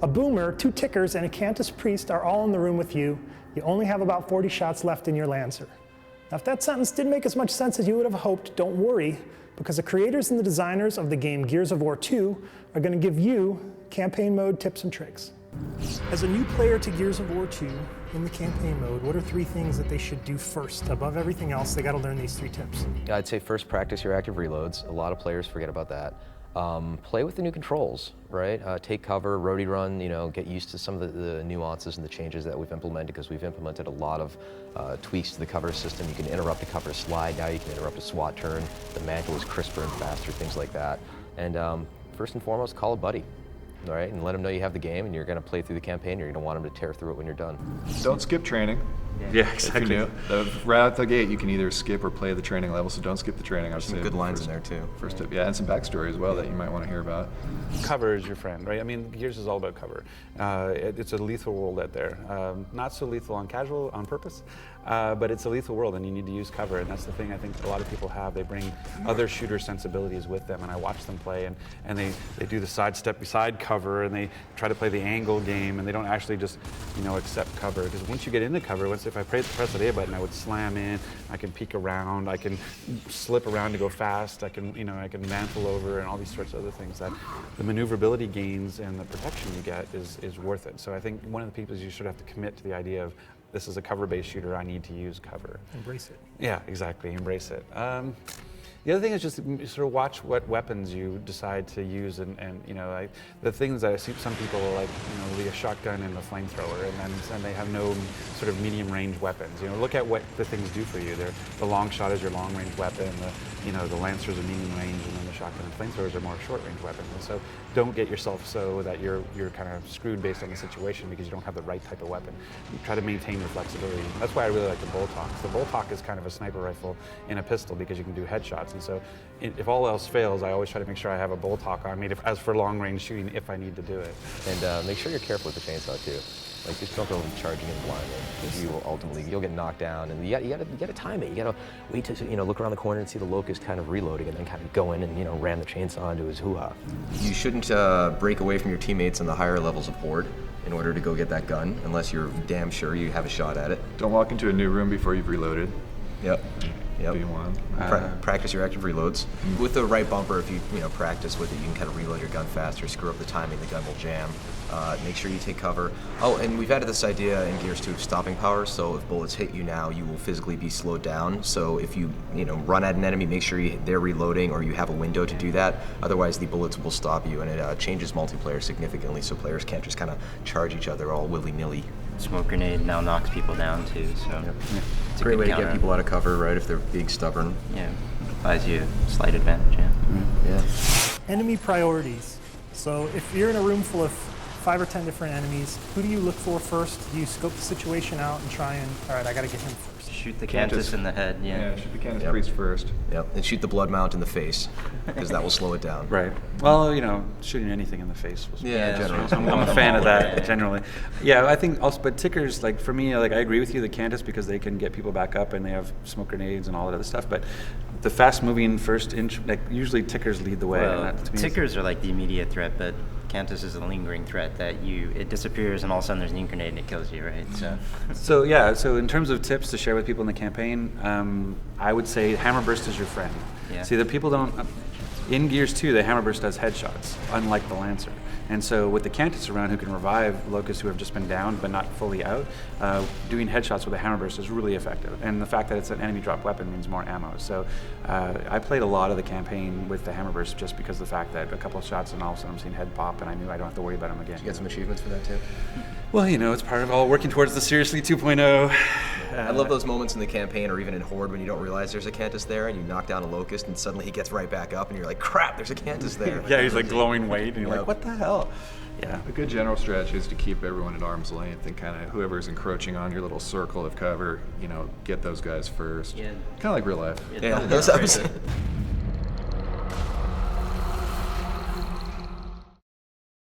A boomer, 2 tickers, and a Cantus priest are all in the room with you. You only have about 40 shots left in your Lancer. Now, if that sentence didn't make as much sense as you would have hoped, don't worry, because the creators and the designers of the game Gears of War 2 are going to give you campaign mode tips and tricks. As a new player to Gears of War 2 in the campaign mode, what are 3 things that they should do first? Above everything else, they got to learn these 3 tips. Yeah, I'd say first practice your active reloads. A lot of players forget about that. Play with the new controls, right? Take cover, roadie run, get used to some of the nuances and the changes that we've implemented, because we've implemented a lot of tweaks to the cover system. You can interrupt a cover slide now, you can interrupt a SWAT turn. The mantle is crisper and faster, things like that. And first and foremost, call a buddy. All right, and let them know you have the game and you're going to play through the campaign. You're going to want them to tear through it when you're done. Don't skip training. Yeah, exactly. Right out the gate, you can either skip or play the training level, so don't skip the training. There's some good lines in there too. First tip, yeah, and some backstory as well that you might want to hear about. Cover is your friend, right? I mean, Gears is all about cover. It's a lethal world out there. Not so lethal on casual, on purpose, but it's a lethal world and you need to use cover, and that's the thing I think a lot of people have. They bring other shooter sensibilities with them, and I watch them play, and they do the sidestep beside cover, and they try to play the angle game, and they don't actually just, accept cover. Because once you get into cover, if I press the A button, I would slam in, I can peek around, I can slip around to go fast, I can mantle over, and all these sorts of other things. That the maneuverability gains and the protection you get is worth it. So I think one of the people is you sort of have to commit to the idea of, this is a cover-based shooter, I need to use cover. Embrace it. Yeah, exactly, embrace it. The other thing is just sort of watch what weapons you decide to use, and the things that I see some people like, a shotgun and a flamethrower, and then they have no sort of medium range weapons. Look at what the things do for you. The long shot is your long range weapon, the Lancers are medium range, and then the shotgun and flamethrowers are more short range weapons. And so don't get yourself so that you're kind of screwed based on the situation because you don't have the right type of weapon. You try to maintain your flexibility. That's why I really like the bolt hawk. The bolt hawk is kind of a sniper rifle in a pistol because you can do headshots. And so if all else fails, I always try to make sure I have a bolt hawk on me as for long range shooting if I need to do it. And make sure you're careful with the chainsaw too. Like, just don't go charging in blindly, because you'll get knocked down, and you gotta time it. You gotta wait to look around the corner and see the locust kind of reloading, and then kind of go in and ram the chainsaw into his hoo-ha. You shouldn't break away from your teammates in the higher levels of Horde in order to go get that gun, unless you're damn sure you have a shot at it. Don't walk into a new room before you've reloaded. Yep. Do you want? Practice your active reloads. With the right bumper, if you practice with it, you can kind of reload your gun faster, screw up the timing, the gun will jam. Make sure you take cover. Oh, and we've added this idea in Gears 2 of stopping power, so if bullets hit you now, you will physically be slowed down. So if you run at an enemy, make sure they're reloading or you have a window to do that. Otherwise, the bullets will stop you, and it changes multiplayer significantly, so players can't just kind of charge each other all willy-nilly. Smoke grenade now knocks people down too, so it's a great way to get people out of cover, right, if they're being stubborn. Yeah, buys you a slight advantage, Yeah. Enemy priorities. So if you're in a room full of 5 or 10 different enemies, who do you look for first? Do you scope the situation out and try and, all right, I gotta get him first? Shoot the Cantus in the head, Yeah, shoot the Cantus priest first. Yep, and shoot the blood mount in the face, because that will slow it down. Right. Well, shooting anything in the face was generally. I'm a fan of that, generally. Yeah, I think also, but tickers, like for me, like I agree with you, the Cantus, because they can get people back up and they have smoke grenades and all that other stuff, but the fast-moving first inch, like usually tickers lead the way. Well, and that, to me, tickers are like the immediate threat, but Cantus is a lingering threat that it disappears and all of a sudden there's an ink grenade and it kills you, right? So in terms of tips to share with people in the campaign, I would say hammer burst is your friend. Yeah. See, the people don't, in Gears 2, the hammer burst does headshots, unlike the Lancer. And so with the Cantus around who can revive locusts who have just been down but not fully out, doing headshots with a hammer burst is really effective. And the fact that it's an enemy drop weapon means more ammo. So I played a lot of the campaign with the hammer burst just because of the fact that a couple of shots and all of a sudden I'm seeing head pop and I knew I don't have to worry about them again. Did you get some achievements for that too? Well, it's part of all working towards the Seriously 2.0. I love those moments in the campaign or even in Horde when you don't realize there's a Cantus there and you knock down a locust and suddenly he gets right back up and you're like, crap, there's a Cantus there. Yeah, he's like glowing white and you're like, what the hell? Yeah. A good general strategy is to keep everyone at arm's length and kind of whoever's encroaching on your little circle of cover, get those guys first. Yeah. Kind of like real life. Yeah, that's